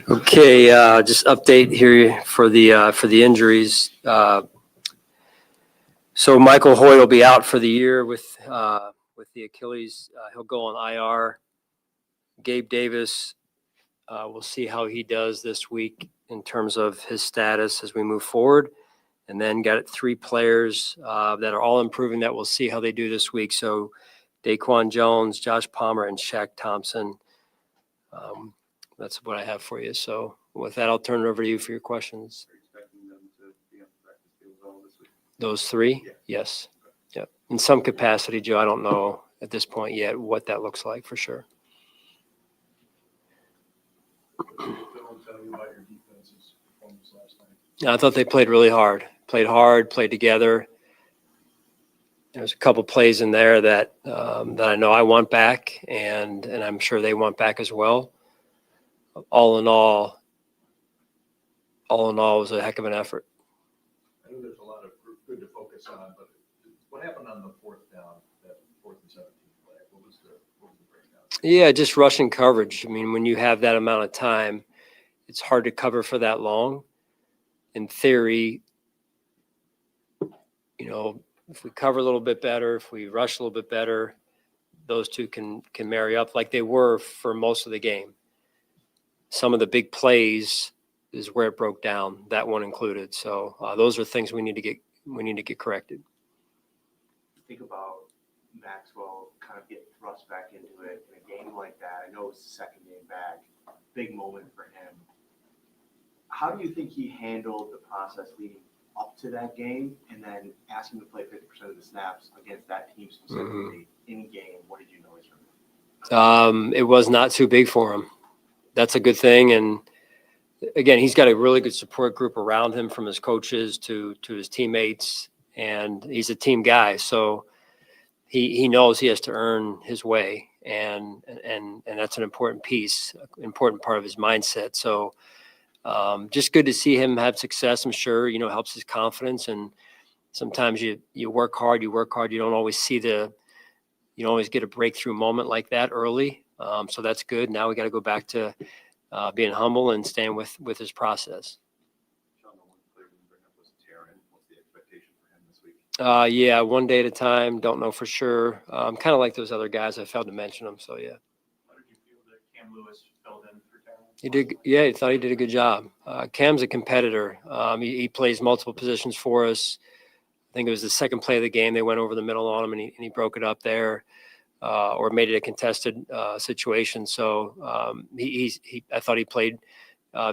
Okay, just update here for the injuries. So Michael Hoy will be out for the year with the Achilles. He'll go on IR. Gabe Davis, we'll see how he does this week in terms of his status as we move forward. And then got 3 players that are all improving that we'll see how they do this week. So Daquan Jones, Josh Palmer, and Shaq Thompson. That's what I have for you. So with that, I'll turn it over to you for your questions. Are you expecting them to be on the practice field all this week? Those 3? Yeah. Yes. Okay. Yep. In some capacity, Joe. I don't know at this point yet what that looks like for sure. Don't tell you about your defense's performance last night. I thought they played really hard. Played together. There's a couple plays in there that I know I want back, and I'm sure they want back as well. All in all, it was a heck of an effort. I know there's a lot of good to focus on, but what happened on the 4th down, that 4th and 17 play? What was the breakdown? Yeah, just rushing coverage. I mean, when you have that amount of time, it's hard to cover for that long. In theory, if we cover a little bit better, if we rush a little bit better, those two can marry up like they were for most of the game. Some of the big plays is where it broke down, that one included. So those are things we need to get corrected. Think about Maxwell kind of getting thrust back into it in a game like that. I know it's the second game back, big moment for him. How do you think he handled the process leading up to that game, and then asking to play 50% of the snaps against that team specifically in game? What did you notice from him? It was not too big for him. That's a good thing. And again, he's got a really good support group around him, from his coaches to his teammates, and he's a team guy. So he knows he has to earn his way, and that's an important piece, important part of his mindset. So just good to see him have success. I'm sure, helps his confidence. And sometimes you work hard, you don't always you don't always get a breakthrough moment like that early. So that's good. Now we got to go back to being humble and staying with his process. Sean, the one player you bring up was Taryn. What's the expectation for him this week? Yeah, one day at a time. Don't know for sure. Kind of like those other guys. I failed to mention them. So, yeah. How did you feel that Cam Lewis filled in for Taryn? He did. Yeah, I thought he did a good job. Cam's a competitor. He plays multiple positions for us. I think it was the second play of the game. They went over the middle on him, and he broke it up there. Or made it a contested situation. So I thought he played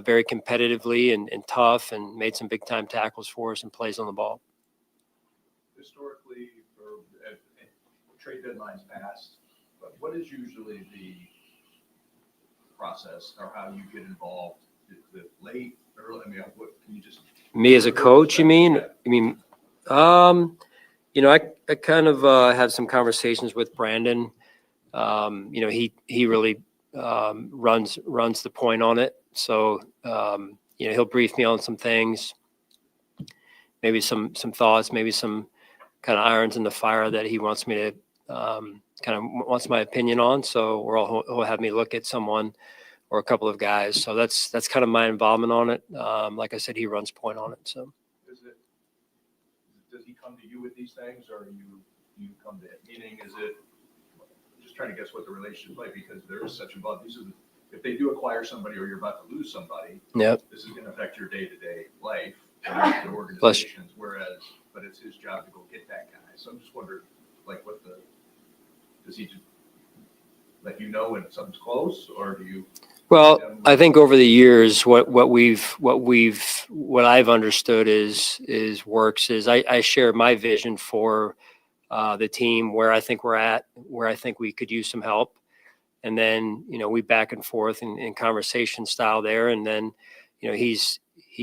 very competitively and tough, and made some big time tackles for us and plays on the ball. Historically, trade deadlines passed, but what is usually the process or how you get involved? Is it late, early? I mean, what can you just? Me as a coach, you mean? I kind of had some conversations with Brandon. He really runs the point on it. So, he'll brief me on some things, maybe some thoughts, maybe some kind of irons in the fire that he wants me to wants my opinion on. So, or he'll have me look at someone or a couple of guys. So that's kind of my involvement on it. Like I said, he runs point on it. So. Does he come to you with these things, or you come to it? Meaning, is it just trying to guess what the relationship is like, because there is such involved. If they do acquire somebody or you're about to lose somebody, yep, this is going to affect your day-to-day life and the organizations. But it's his job to go get that guy. So I'm just wondering, does he just let you know when something's close, or do you? Well, I think over the years, what I've understood is works is I share my vision for the team, where I think we're at, where I think we could use some help, and then we back and forth in conversation style there, and then he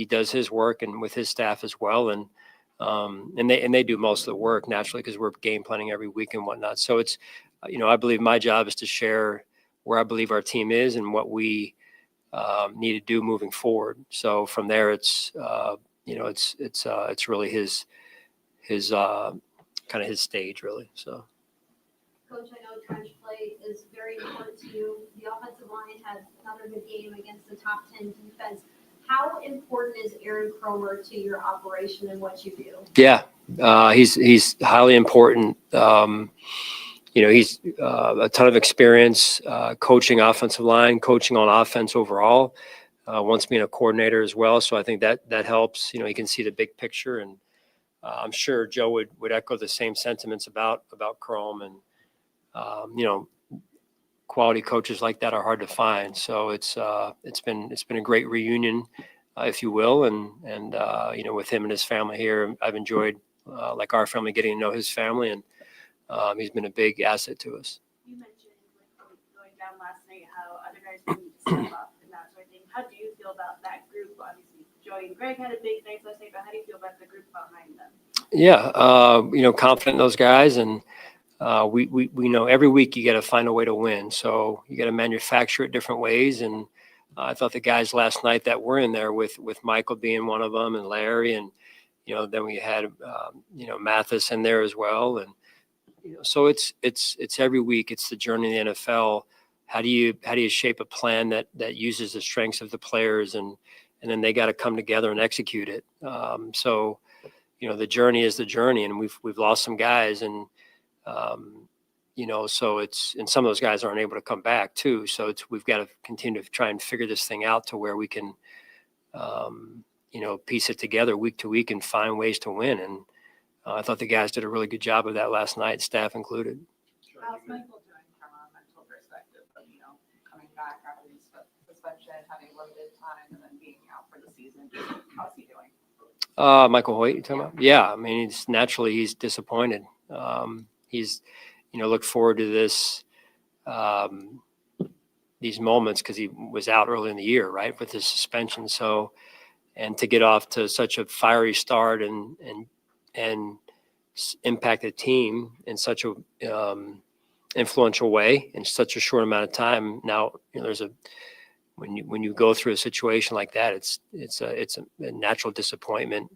does his work and with his staff as well, and they do most of the work naturally because we're game planning every week and whatnot. So it's I believe my job is to share where I believe our team is and what we need to do moving forward. So from there, it's really his kind of his stage, really. So. Coach, I know trench play is very important to you. The offensive line had another good game against the top 10 defense. How important is Aaron Cromer to your operation and what you do? Yeah, he's highly important. He's a ton of experience coaching offensive line, coaching on offense overall. Once being a coordinator as well, so I think that helps. He can see the big picture, and I'm sure Joe would echo the same sentiments about Chrome. And quality coaches like that are hard to find. So it's been a great reunion, if you will, and with him and his family here, I've enjoyed like our family getting to know his family, and he's been a big asset to us. You mentioned going down last night how other guys would need to step up and that sort of thing. How do you feel about that group? Obviously, Joey and Greg had a big night last night, but how do you feel about the group behind them? Yeah, confident in those guys, and we know every week you got to find a way to win. So you got to manufacture it different ways. And I thought the guys last night that were in there with Michael being one of them, and Larry, and then we had Mathis in there as well. And so it's every week. It's the journey in the NFL. How do you shape a plan that uses the strengths of the players, and then they got to come together and execute it. So the journey is the journey, and we've lost some guys, and so and some of those guys aren't able to come back too. So we've got to continue to try and figure this thing out to where we can, piece it together week to week and find ways to win. And I thought the guys did a really good job of that last night, staff included. How's Michael doing from a mental perspective of, coming back after his suspension, having limited time, and then being out for the season? How's he doing? Michael Hoyt, you talking about? Yeah, I mean, he's disappointed. He's, looked forward to this, these moments because he was out early in the year, right, with his suspension. So, and to get off to such a fiery start and impact the team in such a influential way in such a short amount of time. Now, there's when you go through a situation like that, it's a natural disappointment.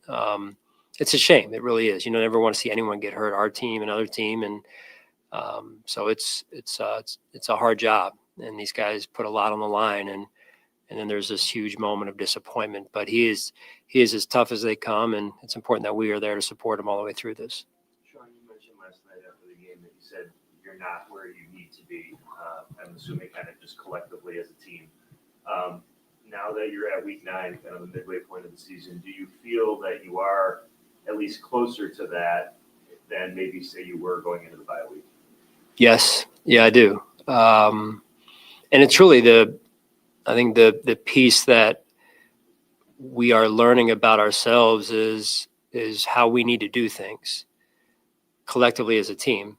It's a shame. It really is. Never want to see anyone get hurt. Our team, another team, and so it's a hard job. And these guys put a lot on the line, and then there's this huge moment of disappointment. But he is as tough as they come, and it's important that we are there to support him all the way through this. Sean, you mentioned last night after the game that you said you're not where you need to be. I'm assuming kind of just collectively as a team. Now that you're at week 9, kind of the midway point of the season, do you feel that you are at least closer to that than maybe say you were going into the bye week? Yes. Yeah, I do. And it's really I think the piece that we are learning about ourselves is how we need to do things collectively as a team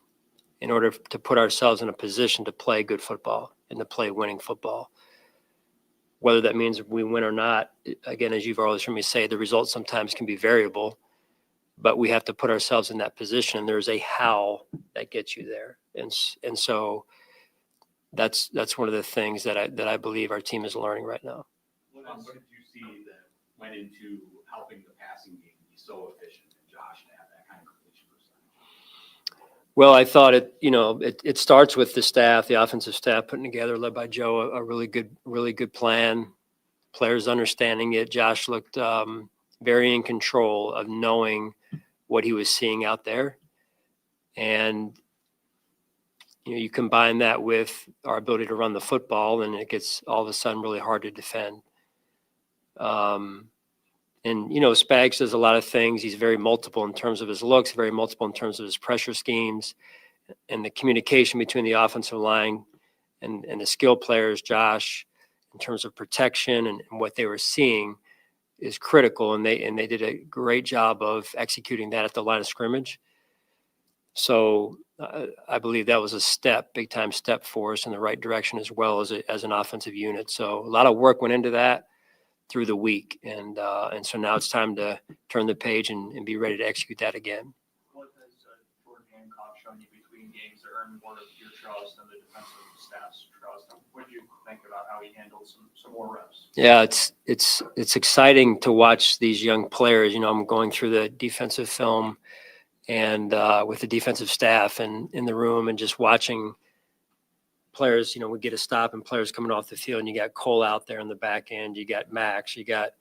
in order to put ourselves in a position to play good football and to play winning football. Whether that means we win or not, again, as you've always heard me say, the results sometimes can be variable, but we have to put ourselves in that position. There's a how that gets you there. And so that's one of the things that I believe our team is learning right now. What did you see that went into helping the passing game be so efficient and Josh to have that kind of completion percentage? Well, I thought it starts with the staff, the offensive staff putting together, led by Joe, a really good plan. Players understanding it. Josh looked very in control of knowing what he was seeing out there, and you combine that with our ability to run the football, and it gets all of a sudden really hard to defend. And Spags does a lot of things. He's very multiple in terms of his looks, very multiple in terms of his pressure schemes, and the communication between the offensive line and the skill players, Josh, in terms of protection and what they were seeing is critical. And they did a great job of executing that at the line of scrimmage. So I believe that was a big time step for us in the right direction as well as an offensive unit. So a lot of work went into that through the week. And so now it's time to turn the page and be ready to execute that again. What has Jordan Hancock shown you between games to earn more of your trust and the defensive staff's trust? What do you think about how he handles some more reps? Yeah, it's exciting to watch these young players. I'm going through the defensive film and with the defensive staff and in the room and just watching players, we get a stop and players coming off the field, and you got Cole out there in the back end, you got Max, you got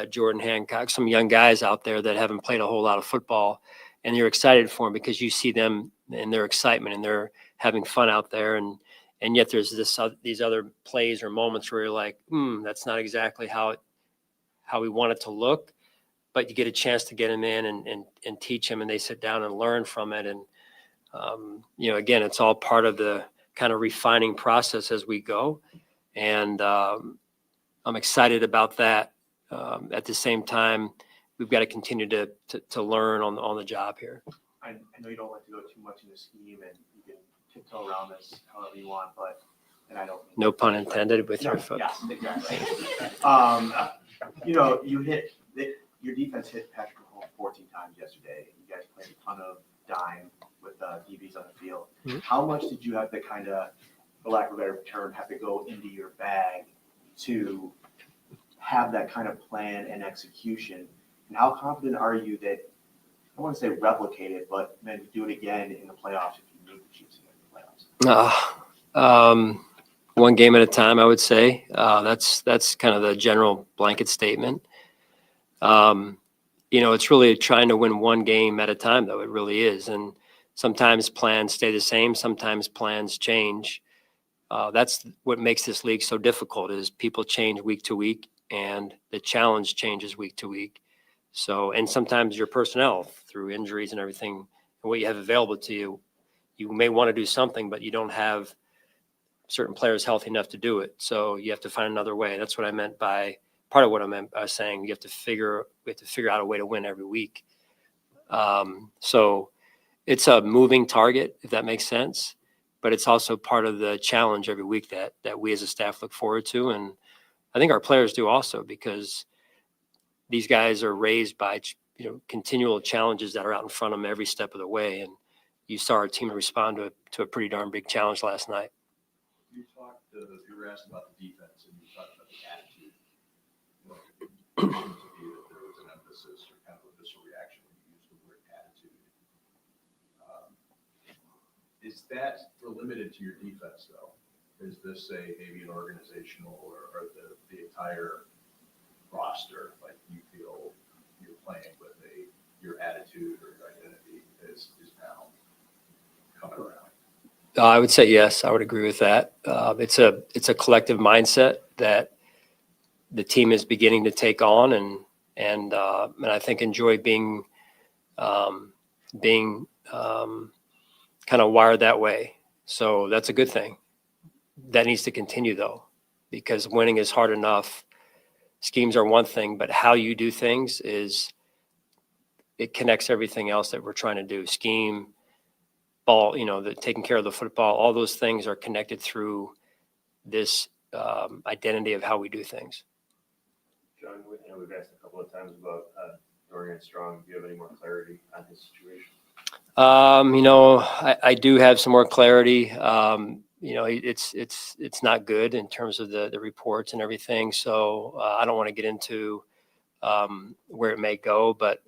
Jordan Hancock, some young guys out there that haven't played a whole lot of football, and you're excited for them because you see them and their excitement and they're having fun out there. And yet there's these other plays or moments where you're like, that's not exactly how we want it to look, but you get a chance to get them in and teach them, and they sit down and learn from it. And, again, it's all part of the kind of refining process as we go. And I'm excited about that. At the same time, we've got to continue to learn on the job here. I know you don't like to go too much into scheme, and you can tiptoe around this however you want, and I don't. No pun intended with your foot. Yes, exactly. Your defense hit Patrick Mahomes 14 times yesterday. You guys played a ton of dime with DBs on the field. Mm-hmm. How much did you have to kind of, for lack of a better term, have to go into your bag to have that kind of plan and execution? And how confident are you that, I don't want to say replicate it, but then do it again in the playoffs if you need the Chiefs again in the playoffs? One game at a time, I would say. That's kind of the general blanket statement. It's really trying to win one game at a time, though. It really is. And sometimes plans stay the same. Sometimes plans change. That's what makes this league so difficult, is people change week to week, and the challenge changes week to week. So, and sometimes your personnel, through injuries and everything, and what you have available to you, you may want to do something, but you don't have certain players healthy enough to do it. So you have to find another way. That's what I meant by, part of what I meant by saying we have to figure out a way to win every week. So it's a moving target, if that makes sense, but it's also part of the challenge every week that we as a staff look forward to. And I think our players do also, because these guys are raised by, continual challenges that are out in front of them every step of the way. And you saw our team respond to a pretty darn big challenge last night. You were asked about the defense, and you talked about the attitude. There was an emphasis or kind of a visceral reaction when you used the word attitude. Is that limited to your defense, though? Is this maybe an organizational or the entire roster? Like, you feel you're playing with your attitude or your identity is now coming around? I would say yes. I would agree with that. It's a collective mindset that the team is beginning to take on, and I think enjoy being kind of wired that way. So that's a good thing. That needs to continue, though, because winning is hard enough. Schemes are one thing, but how you do things it connects everything else that we're trying to do. Scheme, ball, the taking care of the football, all those things are connected through this identity of how we do things. John, we've asked a couple of times about Dorian Strong. Do you have any more clarity on his situation? I do have some more clarity. It's not good in terms of the reports and everything. So I don't want to get into where it may go, but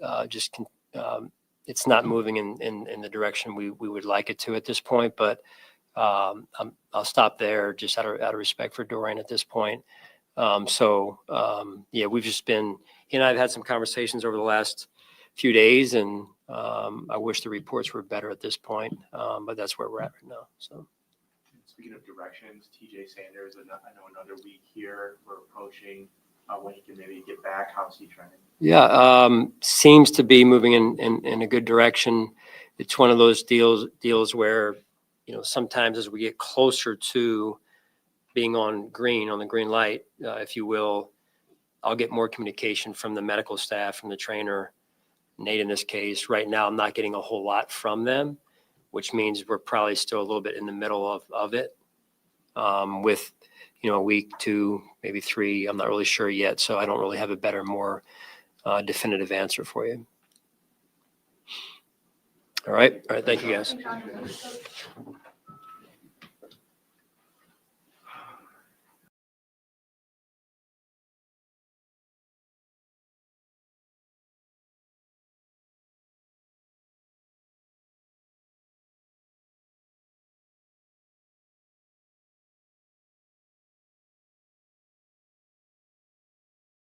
it's not moving in the direction we would like it to at this point. But I'll stop there just out of respect for Dorian at this point. We've just been, he and I have had some conversations over the last few days, and I wish the reports were better at this point, but that's where we're at right now. So. Speaking of directions, TJ Sanders, I know another week here, we're approaching when he can maybe get back. How's he trending? Yeah, seems to be moving in a good direction. It's one of those deals where, sometimes as we get closer to being on the green light, if you will, I'll get more communication from the medical staff, from the trainer, Nate in this case. Right now, I'm not getting a whole lot from them, which means we're probably still a little bit in the middle of it, with, a week, 2, maybe 3. I'm not really sure yet, so I don't really have a better, more definitive answer for you. All right. Thank you, guys. Hey, John,